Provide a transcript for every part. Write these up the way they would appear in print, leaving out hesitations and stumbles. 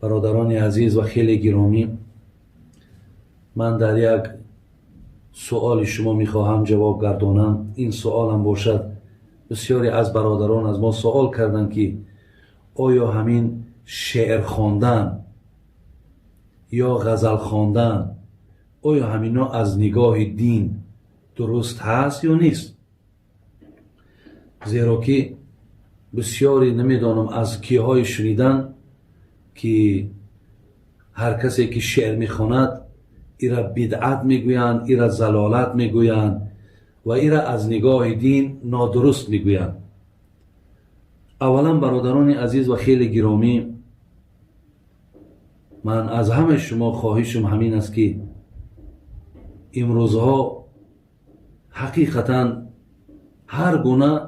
برادران عزیز و خیلی گرامی، من در یک سؤال شما میخواهم جواب گردانم. این سؤال هم باشد، بسیاری از برادران از ما سوال کردند که آیا همین شعر خواندن یا غزل خواندن آیا همینا از نگاه دین درست هست یا نیست؟ زیرا که بسیاری نمیدانم از کیهای شنیدن که هر کسی که شعر میخواند ایرا بدعت میگویند، ایرا زلالت میگویند و ایرا از نگاه دین نادرست میگویند. اولا برادران عزیز و خیلی گرامی، من از همه شما خواهشم همین است که امروزها حقیقتا هر گونه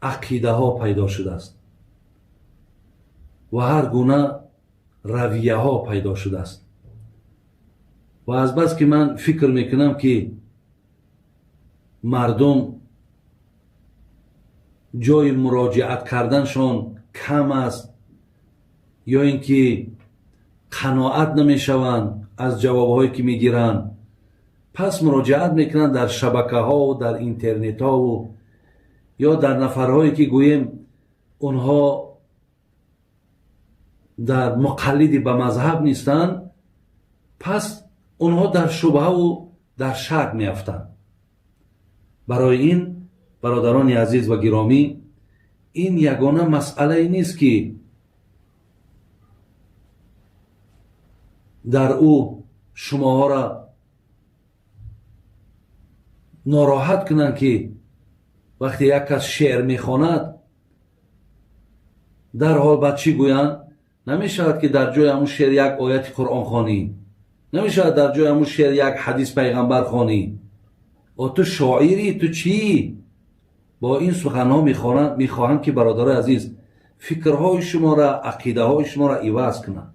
عقیده ها پیدا شده است و هر گونه رویه ها پیدا شده است و از بس که من فکر میکنم که مردم جای مراجعت کردنشان کم است یا اینکه قناعت نمیشوند از جوابهایی که میگیرند، پس مراجعت میکنند در شبکه ها و در اینترنت ها و یا در نفرهایی که گوییم اونها در مقلدی به مذهب نیستند، پس اونها در شبهه و در شک میافتند. برای این برادران عزیز و گرامی، این یگانه مسئله نیست که در او شماها را ناراحت کنند که وقتی یک کس شعر میخواند در حال بعد چی گویند؟ نمیشود که در جای همون شعر یک آیت قرآن خوانی، نمیشود در جای همون شعر یک حدیث پیغمبر خوانی. و تو شاعری، تو چی؟ با این سخنها میخواهند که برادر عزیز فکرهای شما را، عقیده های شما را عوض کنند.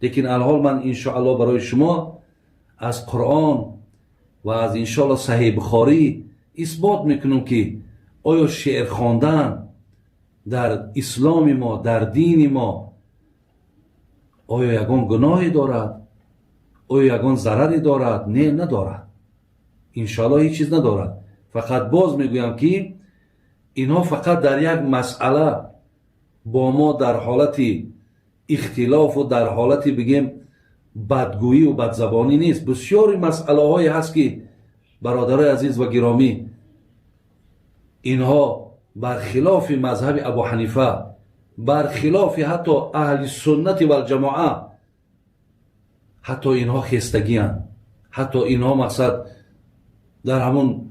لیکن الحال من انشاءالله برای شما از قرآن و از انشاءالله صحیح بخاری اثبات میکنم که آیا شعر خواندن در اسلام ما، در دین ما، آیا یگان گناهی دارد؟ آیا یگان ضرری دارد؟ نه، ندارد. انشاءالله هیچ چیز ندارد. فقط باز میگویم که اینها فقط در یک مسئله با ما در حالت اختلاف و در حالت بگیم بدگویی و بدزبانی نیست. بسیاری مسئله هایی هست که برادرای عزیز و گرامی اینها برخلاف مذهب ابو حنیفه، برخلاف حتی اهل سنت و الجماعه، حتی اینها خستگی هستند، حتی اینها مقصد در همون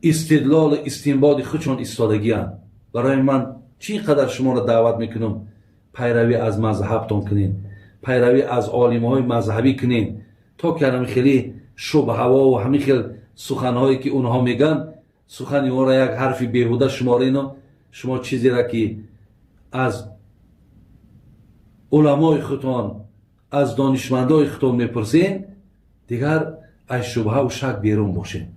استدلال استنباط خودشان ایستادگی هستند. برای من چقدر شما را دعوت میکنم پیروی از مذهبتان کنین، پیروی از عالم های مذهبی کنین، تا که همین خیلی شبهه و همین خیلی سخنهایی که اونها میگن سخن اون را یک حرفی بیهوده شمارین و شما چیزی را که از علمای خودتان، از دانشمندای خودتان میپرسین دیگر از شبهه و شک بیرون باشین.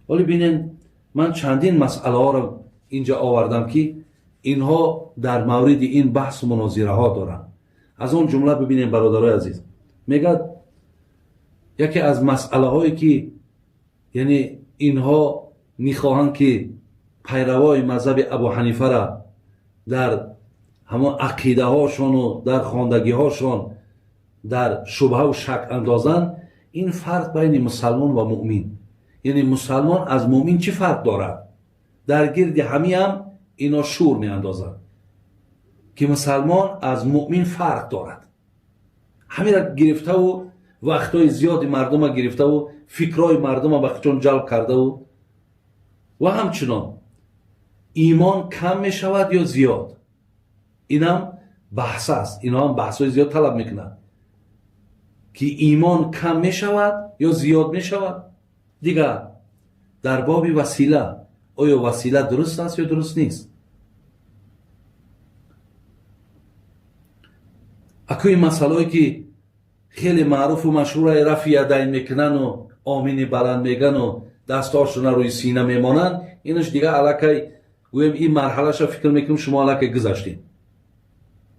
ولی ببینین من چندین مسئله ها را اینجا آوردم که اینها در مورد این بحث و مناظره ها دارن. از اون جمله ببینین برادرای عزیز، میگه یکی از مسئله هایی که یعنی اینها میخواهند که پیروای مذهب ابو حنیفه را در همون عقیده هاشون و در خواندگی هاشون در شبهه و شک اندازن. این فرق بین مسلمان و مؤمن، یعنی مسلمان از مؤمن چی فرق دارد؟ در گرد هم اینا شور می اندازند که مسلمان از مؤمن فرق دارد. همین را گرفته و وقتای زیادی مردم را گرفته و فکرهای مردم را به خودشان جلب کرده و همچنان ایمان کم می شود یا زیاد. این هم بحث است. اینا هم بحث های زیاد طلب میکنند که ایمان کم می شود یا زیاد می شود. دیگر در باب وسیله، آیا وسیله درست است یا درست نیست؟ اکوی مسئله که خیلی معروف و مشهور رفع یدین میکنن و آمین بلند میگن و دستاشون روی سینه میمانن، اینش دیگه علاکه گویم این مرحله شا فکر میکنم شما علاکه گذاشتین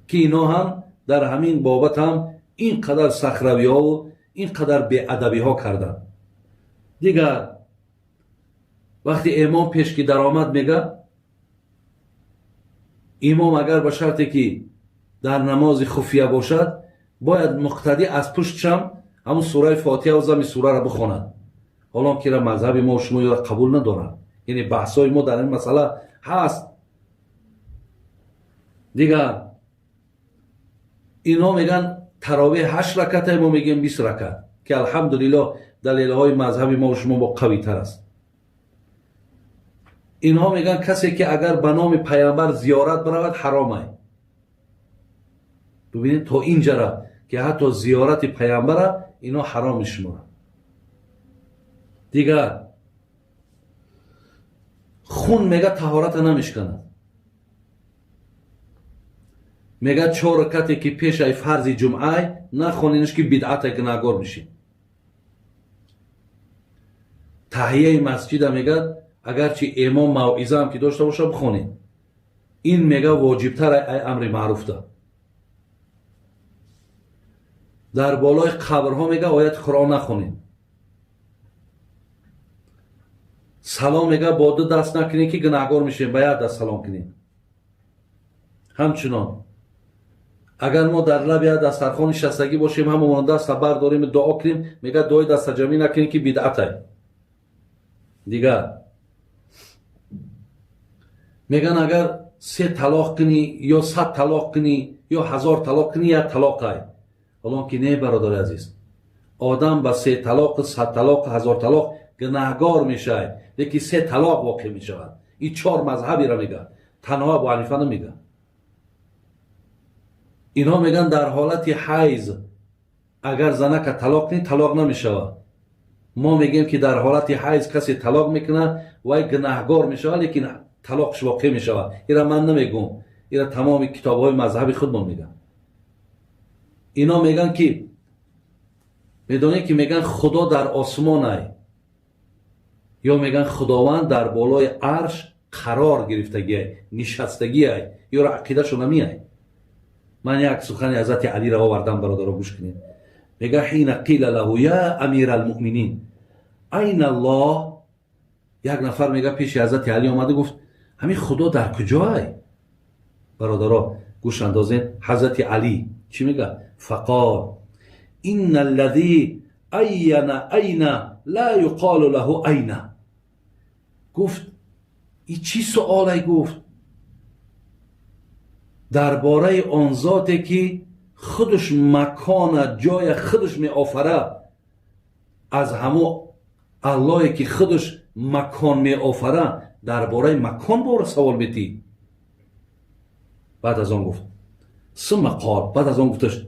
که اینا هم در همین بابت هم اینقدر صخروی ها و اینقدر بی‌ادبی ها کردن. دیگر وقتی امام پیش که در آمد میگه امام اگر به شرطی که در نماز خفیه باشد باید مقتدی از پشتشم همون سوره فاتحه و زمی سوره را بخواند. حالا که مذهب ما و شما را قبول ندارن، یعنی بحثای ما در این مسئله هست. دیگر اینا میگن تراویح 8 رکعت، ما میگیم 20 رکعت که الحمدلله دلیل های مذهب ما و شما با قوی تر است. اینها میگن کسی که اگر به نام پیامبر زیارت برود حرامه. ببینید تا اینجا را که حتی زیارت پیامبر اینا حرام میشمارن. دیگر خون میگه طهارت نمیشکنه. میگه 4 رکعتی که پیش ای فرض جمعه نخونینش که بدعت گناهگار میشی. تحیه مسجد میگه اگرچه امام موعظه هم که داشته باشه بخونید. این میگه واجبتر ای امر معروف ده. در بالای قبرها میگه آیت قرآن نخونید. سلام میگه با 2 دست نکنید که گناهگار میشین، باید دست سلام کنید. همچنان اگر ما در لب دسترخوان نشستگی باشیم همون دست برداریم دعا کنیم، میگه دعای دست جمعی نکنید که بدعته. دیگر میگن اگر 3 طلاق کنی یا 100 طلاق کنی یا 1000 طلاق کنی یا طلاقه. حالا که نه برادر عزیز، آدم با 3 طلاق 100 طلاق 1000 طلاق گناهگار میشه، یکی 3 طلاق واقع میشود. این 4 مذهبی را میگه، تنها ابو حنیفه نمیگه. اینا میگن در حالت حیض اگر زنک طلاق کنی طلاق نمیشود. ما میگیم که در حالت حیض کسی طلاق میکنه و گناهگار میشه، لیکن طلاقش واقع میشود. اینا من نمیگم، اینا تمام کتاب‌های مذهبی خودمون میگن. اینا میگن که میدونی که میگن خدا در آسمانه یا میگن خداوند در بالای عرش قرار گرفتگیه، نشستگیه، یا را عقیده شو نمیه. من یک سخن حضرت علی را آوردم برادرها گوش کنید. میگه حین قیل له یا امیر المؤمنین این الله، یک نفر میگه پیش حضرت علی آمده گفت همین خدا در کجای؟ برادرها گوش اندازین. حضرت علی چی میگه؟ فقال این الذی این لا یقال له این. گفت این چی سوالی؟ گفت درباره آن ذاتی که خودش مکان جای خودش می آفره، از همو اللهی که خودش مکان می آفره درباره مکان باره سوال بیتی. بعد از آن گفت ثم قال، بعد از آن گفتش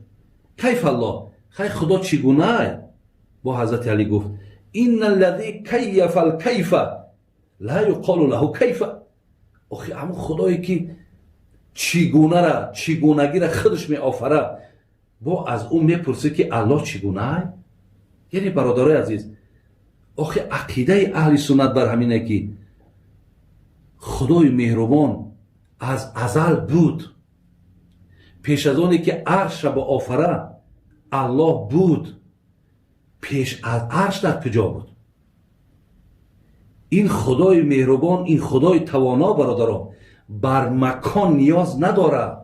کیف الله، خیلی خدا چگونه؟ با حضرت علی گفت این الذی کیف الکیف لا یقال له کیف. آخی همون خدایی که چگونه را چگونگی را خودش می آفره، با از اون میپرسه که الله چگونه؟ یعنی برادرای عزیز، آخه عقیده اهل سنت بر همینه که خدای مهربان از ازل بود. پیش از اونی که عرش را به آفره الله بود. پیش از عرش در کجا بود؟ این خدای مهربان، این خدای توانا برادران بر مکان نیاز نداره.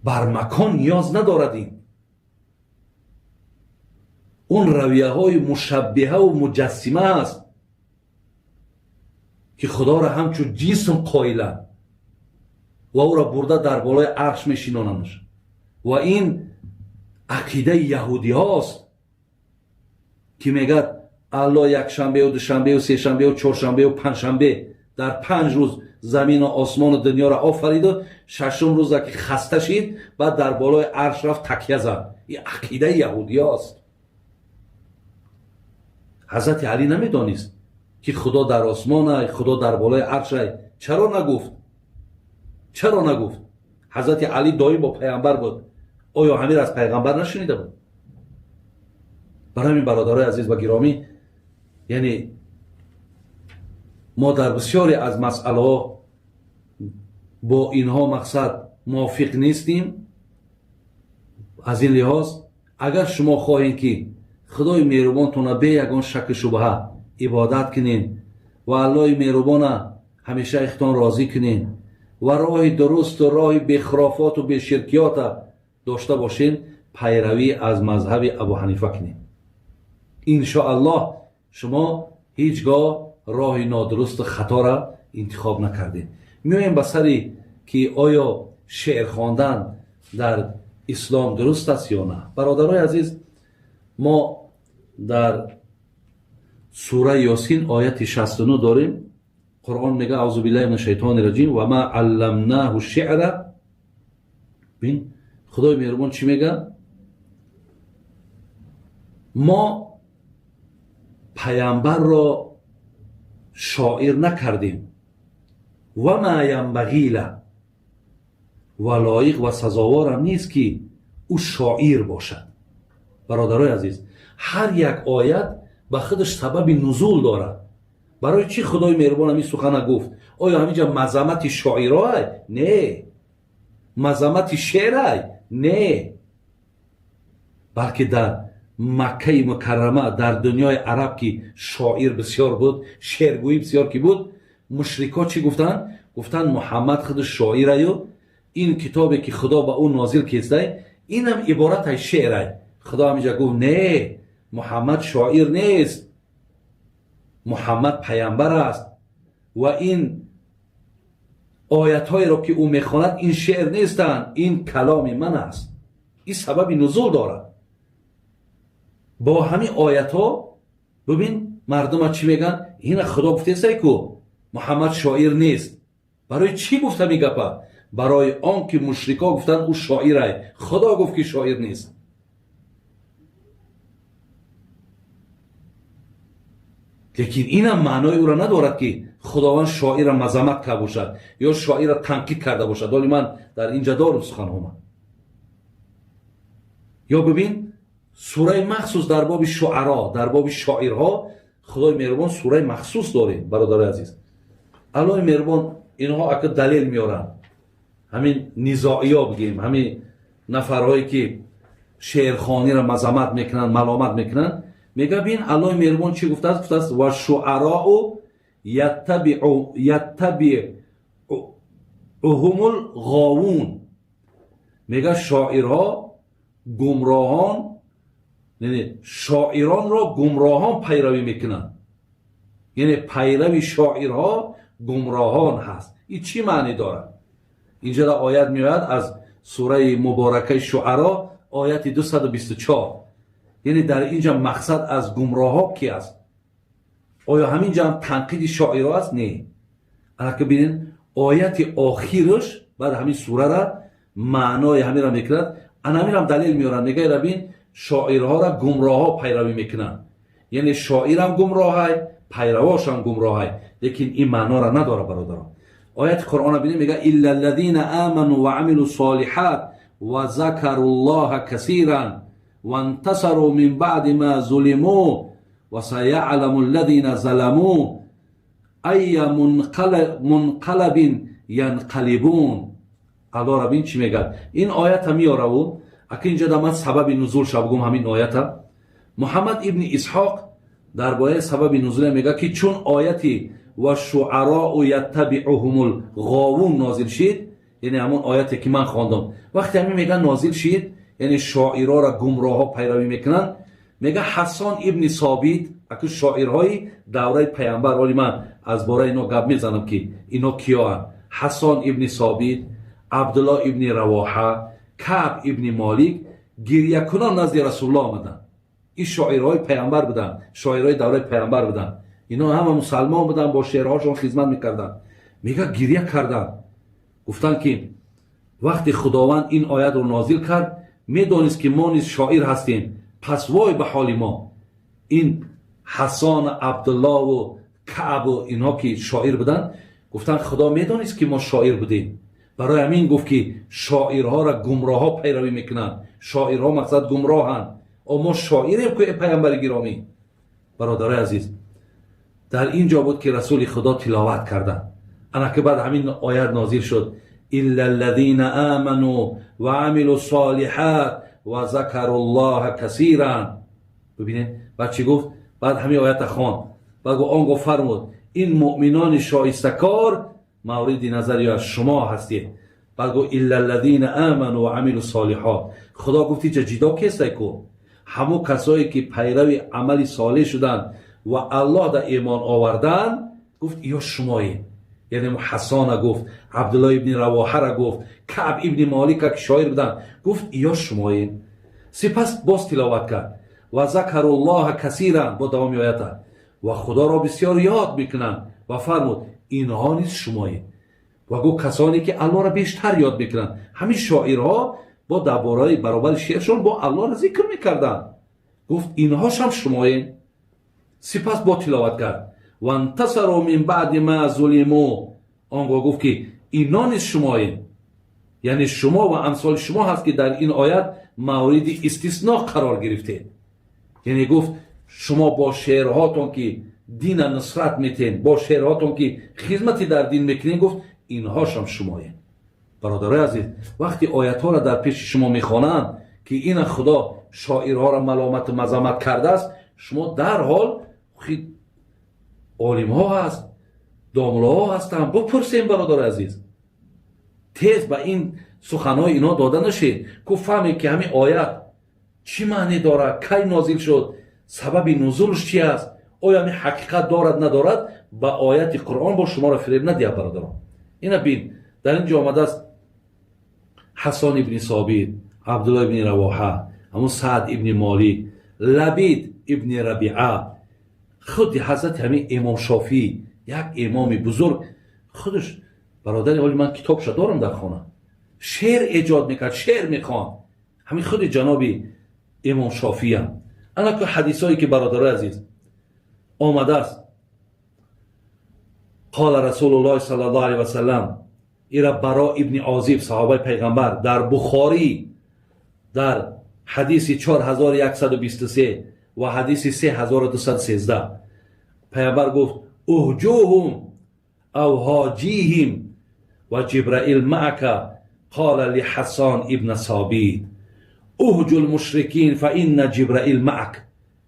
بر مکان نیاز ندارد. اون رویه های مشبهه و مجسمه است که خدا را همچون جسم قائلن و او را برده در بالای عرش میشیناننش. و این عقیده یهودی هاست که میگه الله یک شنبه و دوشنبه و سه شنبه و چهارشنبه و پنجشنبه در 5 روز زمین و آسمان و دنیا را آفرید و 6م روز که خسته شید بعد در بالای عرش رفت تکیه زد. این عقیده یهودی هاست. حضرت علی نمیدانست که خدا در آسمان، خدا در بالای عرش. چرا نگفت؟ چرا نگفت؟ حضرت علی دایم با پیامبر بود. آیا همین از پیغمبر نشنیده بود؟ برای همین برادرای عزیز و گرامی، یعنی ما در بسیاری از مسئله با اینها مقصد موافق نیستیم. از این لحاظ اگر شما خواهید که خدای مهربانتون به یگان شک شبهه عبادت کنین و الله مهربان همیشه اختان راضی کنین و راه درست و راه به خرافات و به شرکیات داشته باشین، پیروی از مذهب ابو حنیفه کنین. انشاءالله شما هیچگاه راه نادرست و خطا را انتخاب نکردین. میایم به سری که آیا شعر خواندن در اسلام درست است یا نه. برادرای عزیز، ما در سوره یاسین آیت 69 داریم. قرآن میگه اعوذ بالله من الشیطان الرجیم و ما علمناه الشعر. ببین خدای مهربان چی میگه؟ ما پیامبر را شاعر نکردیم و ما ینبغی له، و لایق و سزاوار هم نیست که او شاعر باشد. برادرای عزیز، هر یک آیت به خودش سبب نزول دارد. برای چی خدای مهربان همین سخن گفت؟ آیا همینجا مذمت شاعرای؟ نه. مذمت شعرای؟ نه. بلکه در مکه مکرمه، در دنیای عرب که شاعر بسیار بود، شعرگویی بسیار کی بود، مشرکا چی گفتن؟ گفتن محمد خودش شاعره و این کتابی که خدا به اون نازل کرده این هم عبارت از شعره. خدا همینجا گفت نه، محمد شاعر نیست، محمد پیامبر است و این آیت های را که او میخواند این شعر نیستند، این کلام من است. این سبب نزول دارد. با همین آیت ها ببین مردم چی میگن؟ این خدا گفته است که محمد شاعر نیست. برای چی گفته می گپه؟ برای آن که مشرکا گفتن او شاعره، خدا گفت که شاعر نیست. لیکن این هم معنای او را ندارد که خداوند شاعر را مذمت کرده باشد یا شاعر را تنقید کرده باشد. ولی من در اینجا دارم سخنهام. یا ببین سوره مخصوص در باب شعرا، در باب شاعرها خدای مهربان سوره مخصوص داره. برادر عزیز، الله مهربان اینها اگه دلیل میارن، همین نزاعی ها بگیم، همین نفرهایی که شعرخوانی را مذمت میکنن، ملامت میکنن، میگه بین الله مهربان چی گفته است؟ گفته است و شعراء یتبعهم الغاوون. میگه شاعرها گمراهان، یعنی شاعران را گمراهان پیروی میکنن، یعنی پیروی شاعرها گمراهان هست. این چی معنی داره؟ اینجا در آیت میاد از سوره مبارکه شعرا آیت 224. یعنی در اینجا مقصد از گمراها کی است؟ آیا همینجا هم تنقید شاعرها است؟ نه. اگر ببینین آیت آخرش بعد همین سوره را معنای همین را میکرد، همین هم دلیل میارن. میگه ببین شاعرها را گمراها پیروی میکنن، یعنی شاعر هم گمراهه، پیرواش هم گمراهه. لیکن این معنا را نداره برادران. آیت قرآن ببینید میگه الا الذين آمنوا وعملوا الصالحات وذكروا الله كثيرا وانتصروا من بعد ما ظلموا وسيعلم الذين ظلموا ای منقلب ینقلبون. الله ببین چی میگه. این آیت هم میاره و اگه اینجا در من سبب نزول شو بگم همین آیت هم. محمد ابن اسحاق درباره سبب نزول میگه که چون آیتی و شعراء یتبعهم الغاوون نازل شد، یعنی همون آیتی که من خواندم، وقتی همین میگن نازل شد یعنی شاعرها را گمراها پیروی میکنن، میگه حسان ابن ثابت اگه شاعرهای دوره پیامبر، ولی من از باره اینا گپ میزنم که اینا کیا هستند. حسان ابن ثابت، عبدالله ابن رواحه، کعب ابن مالک گریه کنان نزد رسول الله آمدن. این شاعرهای پیامبر بودن، شاعرهای دوره پیامبر بودن. اینا همه مسلمان بودن، با شعرهاشون خدمت میکردن. میگه گریه کردن، گفتن که وقتی خداوند این آیت رو نازل کرد میدونست که ما نیز شاعر هستیم، پس وای به حال ما. این حسان، عبدالله و کعب و اینها که شاعر بودن گفتن خدا میدونست که ما شاعر بودیم، برای همین گفت که شاعرها را گمراها پیروی میکنن. شاعرها مقصد گمراهن، اما شاعریم که پیامبر گرامی. برادرای عزیز، در اینجا بود که رسول خدا تلاوت کردن. انا که بعد همین آیت نازل شد الا الذين آمنوا و عملوا الصالحات و ذکروا الله کثیرا. ببینید بعد چی گفت؟ بعد همین آیت خوان، بعد آن گفت فرمود این مؤمنان شایستکار مورد نظری از شما هستید. بعد گفت الا الذين آمنوا و عملوا الصالحات. خدا گفتی جدا کسایی کو؟ همون کسایی که پیرو عمل صالح شدن و الله در ایمان آوردن، گفت یا شمایی. یعنی حسان گفت، عبدالله ابن رواحه را گفت، کعب ابن مالک که شاعر بودن، گفت یا شمایی. سپس باز تلاوت کرد و ذکر الله کثیرا، با دوام آیت، و خدا را بسیار یاد میکنن و فرمود اینها نیز شمایی. و گفت کسانی که الله را بیشتر یاد میکنن. همین شاعرها با درباره برابر شعرشون با الله را ذکر میکردن، گفت اینهاش هم شمایی. سپس با تلاوت کرد و انتصروا من بعد ما ظلموا. آنگاه گفت که اینا نیز شمایی، یعنی شما و امثال شما هست که در این آیت مورد استثناء قرار گرفتید. یعنی گفت شما با شعرهاتون که دین نصرت میتین، با شعرهاتون که خدمتی در دین میکنین، گفت اینهاش هم شمایین. برادرای عزیز، وقتی آیت ها را در پیش شما میخوانند که این خدا شاعرها را ملامت و مذمت کرده است، شما در حال خود عالم ها هست، دامله ها هستند، بپرسین برادر عزیز. تیز به این سخنهای اینا داده نشید که فهمید که همین آیت چی معنی داره، کی نازل شد، سبب نزولش چی است، آیا همین حقیقت دارد ندارد. با آیت قرآن با شما را فریب ندید برادران. اینا بین در اینجا آمده است حسان ابن ثابت، عبدالله ابن رواحه، همون سعد ابن مالک، لبید ابن ربیعه، خود حضرت همین امام شافعی، یک امام بزرگ، خودش برادر ولی من کتابش دارم در خانه، شعر ایجاد میکرد، شعر میخوان، همین خود جناب امام شافعی هم. انا که حدیث هایی که برادر عزیز آمده است، قال رسول الله صلی الله علیه و سلم، ایرا برا ابن عازب صحابه پیغمبر در بخاری در حدیث 4123 و حدیث 3213 پیغمبر گفت اهجوهم او هاجیهم و جبرائیل معک. قال لحسان ابن ثابت اهج المشرکین فان جبرائیل معک.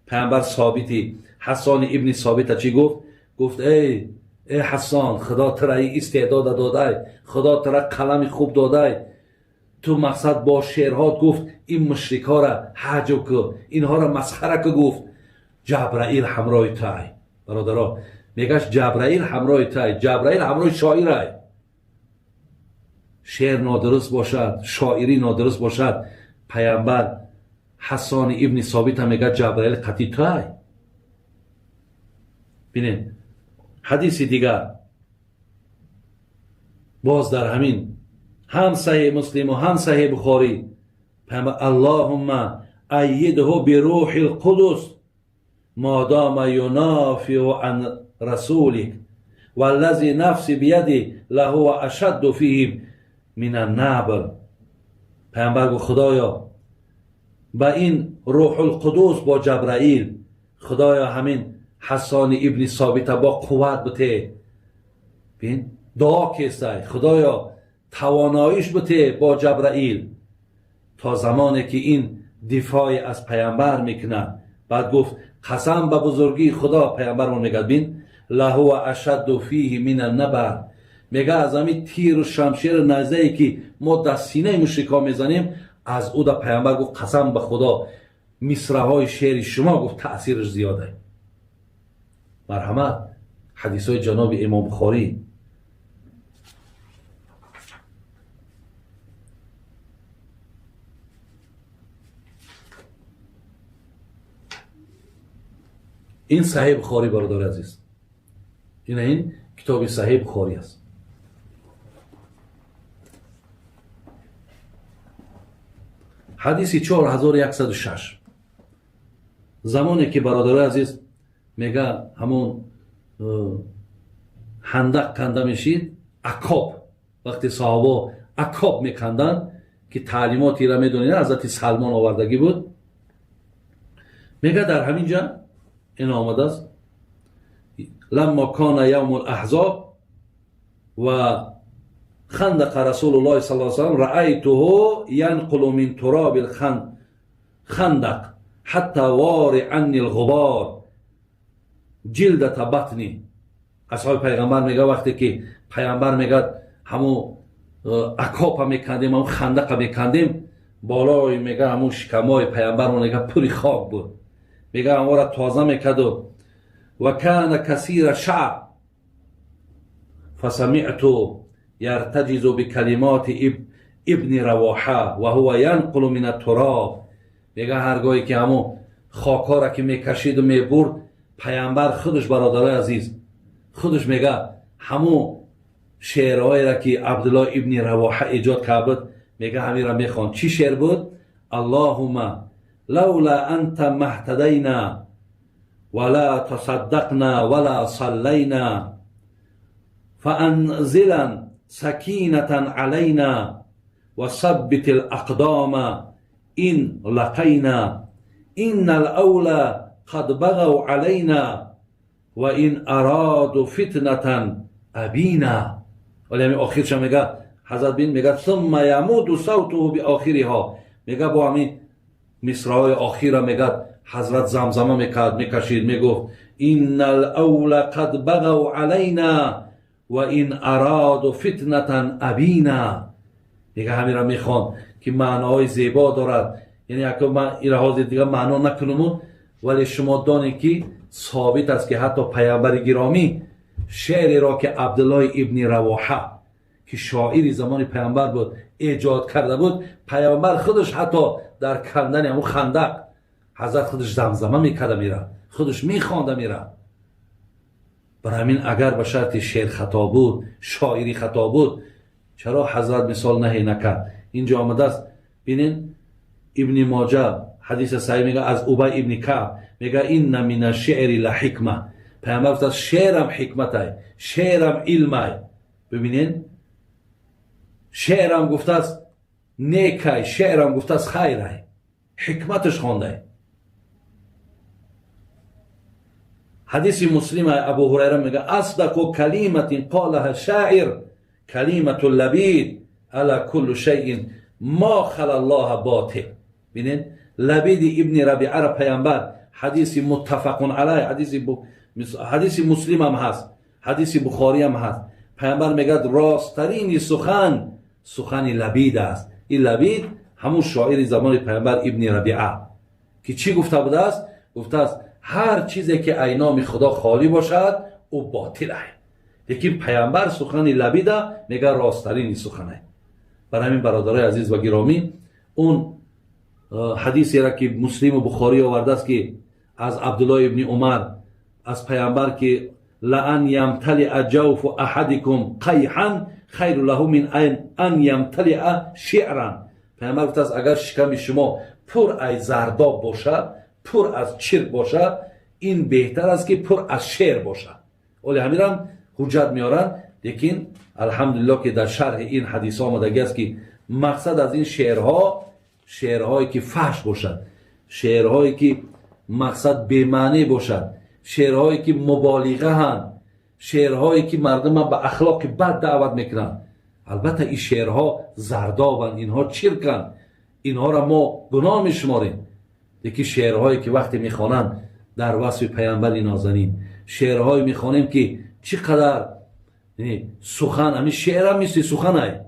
پیغمبر ثابتی حسان ابن ثابت چی گفت؟ گفت ای حسان، خدا ترا استعداد داده، خدا ترا قلم خوب داده، تو مقصد با شعرهات گفت این مشرک ها را حجو که، اینها را مسخره که، گفت جبرائیل همراه تای. برادرها میگش جبرائیل همراه تای، جبرائیل همراه شاعرای. شعر نادرست باشد، شاعری نادرست باشد، پیامبر حسان ابن ثابت هم میگه جبرائیل قطعی تای. بینید حدیث دیگر باز در همین هم صحیح مسلم و هم صحیح بخاری، پیامبر اللهم ایده بروح القدس ما دام ینافع عن رسولک والذی نفسی بیده له اشد فیهم من النبل. پیامبر گفت خدایا با این روح القدس، با جبرائیل، خدایا همین حسان ابن ثابت با قوت بته. بین دعا کسای خدایا تواناییش بته با جبرائیل تا زمانی که این دفاع از پیامبر میکنه. بعد گفت قسم به بزرگی خدا، پیامبر میگه بین له اشد فیه من النبل، میگه از همین تیر و شمشیر نیزه‌ای که ما در سینه مشرکا میزنیم، از او در پیامبر گفت قسم به خدا مصرع‌های شعر شما گفت تأثیرش زیاده. مرحمت حدیث های جناب امام بخاری. این صحیح بخاری برادر عزیز، این کتاب صحیح بخاری است. حدیث 4106 زمانی که برادر عزیز میگه همون خندق کنده میشید، عقاب، وقتی صحابه عقاب میکندن که تعلیماتی را میدونید حضرت سلمان آوردگی بود، میگه در همین جا این آمده است لما کان یوم الاحزاب و خندق رسول الله صلی الله علیه وسلم رأیته ینقل من تراب الخندق حتی وار عنی الغبار جلدت بطنی. اصحاب پیغمبر میگه وقتی که پیغمبر میگه همون اکاپ میکندیم، همون خندق میکندیم، بالای میگه همون شکمای پیغمبر میگه پوری خاک بود، میگه همون را تازه میکد و کان کثیر شعر فسمعت یرتجز بکلمات ابن رواحه و هو ینقل من التراب. میگه هرگاهی که همون خاکا را که میکشید و میبرد پیامبر خودش، برادرای عزیز، خودش میگه همون شعرهایی را که عبدالله ابن رواحه ایجاد کرد میگه همین را میخوان. چی شعر بود؟ اللهم لولا انت مهتدینا ولا تصدقنا ولا صلینا فانزلا سکینة علینا وثبت الاقدام ان لقینا ان الاولى قد بغوا علینا و این ارادوا فتنة ابینا. ولی همین آخرش میگه حضرت بین میگه ثم یمود صوته بآخرها، میگه با همین مصرعای آخر میگه حضرت زمزمه میکرد، میکشید، میگفت ان الاول قد بغوا علینا و این ارادوا فتنة ابینا. میگه همین را میخوان که معنای زیبا دارد، یعنی اگر من این را دیگه معنا نکنم، ولی شما دانید که ثابت است که حتی پیامبر گرامی شعری را که عبدالله ابن رواحه که شاعری زمان پیامبر بود ایجاد کرده بود، پیامبر خودش حتی در کندن همون خندق حضرت خودش زمزمه میکرده میره، خودش میخوانده میره. برای همین اگر به شرط شعر خطا بود، شاعری خطا بود، چرا حضرت مثال نهی نکرد؟ اینجا آمده است، ببینین ابن ماجه حدیث صحیح میگه از ابی ابن کعب، میگه این من الشعر لحکمه. پیامبر گفت شعرم حکمت است، شعرم علم است. ببینین شعرم گفته است نیک است، شعرم گفته است خیر است، حکمتش خوانده. حدیث مسلم ابو هریره میگه اصدق کلمت قالها شاعر کلمت لبید علی کل شیء ما خلا الله باطل. ببینین لبید ابن ربیعه را پیامبر حدیث متفق علیه، حدیث مسلم هم هست، حدیث بخاری هم هست، پیامبر میگه راستترین سخن لبید است. این لبید همون شاعر زمان پیامبر ابن ربیعه که چی گفته بوده است؟ گفته است هر چیزی که اینام خدا خالی باشد او باطل است، لیکن پیامبر سخن لبید میگه راستترین سخن است. برای همین برادرای عزیز و گرامی، اون حدیثی را که مسلم و بخاری آورده است که از عبدالله ابن عمر از پیامبر که لان یمتلئ جوف احدکم قیحا خیر له من ان یمتلئ شعرا. پیامبر گفته است اگر شکم شما پر از زرداب باشه، پر از چرک باشه، این بهتر است که پر از شعر باشه. ولی همین هم حجت میارن، لیکن الحمدلله که در شرح این حدیث آمدگی است که مقصد از این شعرهایی که فحش باشد، شعرهایی که مقصد بی‌معنی باشد، شعرهایی که مبالغه هستند، شعرهایی که مردم به اخلاق بد دعوت میکنند. البته این شعرها زردابند، اینها چرکند، اینها را ما گناه میشماریم. یکی شعرهایی که وقتی میخوانند در وصف پیامبر نازنین، شعرهایی میخوانیم که چقدر سخن، همین شعر هم مثل سخن است،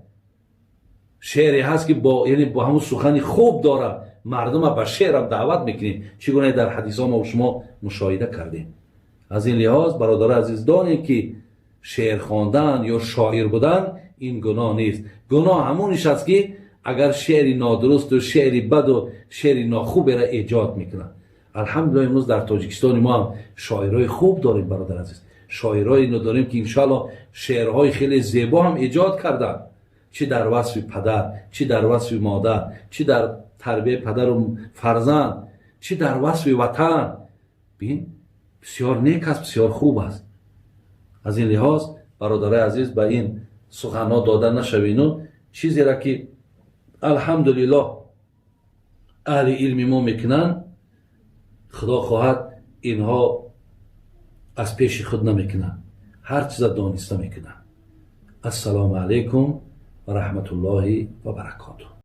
شعری هست که با همون سخنی خوب داره، مردم به شعر هم دعوت میکنیم، چگونه در حدیث ها ما و شما مشاهده کردیم. از این لحاظ برادر عزیز دانید که شعر خواندن یا شاعر بودن این گناه نیست. گناه همونش است که اگر شعری نادرست و شعری بد و شعری ناخوب را ایجاد میکنن. الحمدلله امروز در تاجیکستان ما هم شاعرای خوب داریم برادر عزیز، شاعرایی داریم که انشالله شعرهای خیلی زیبا هم ایجاد کردن، چه در وصف پدر، چه در وصف مادر، چه در تربیت پدر و فرزند، چه در وصف وطن. ببین بسیار نیک است، بسیار خوب است. از این لحاظ برادرای عزیز به این سخنها دادن نشوین و چیزی را که الحمدلله اهل علم ما میکنن، خدا خواهد اینها از پیش خود نمیکنن، هر چیز دانسته میکنن. السلام علیکم و رحمت الله و برکاته.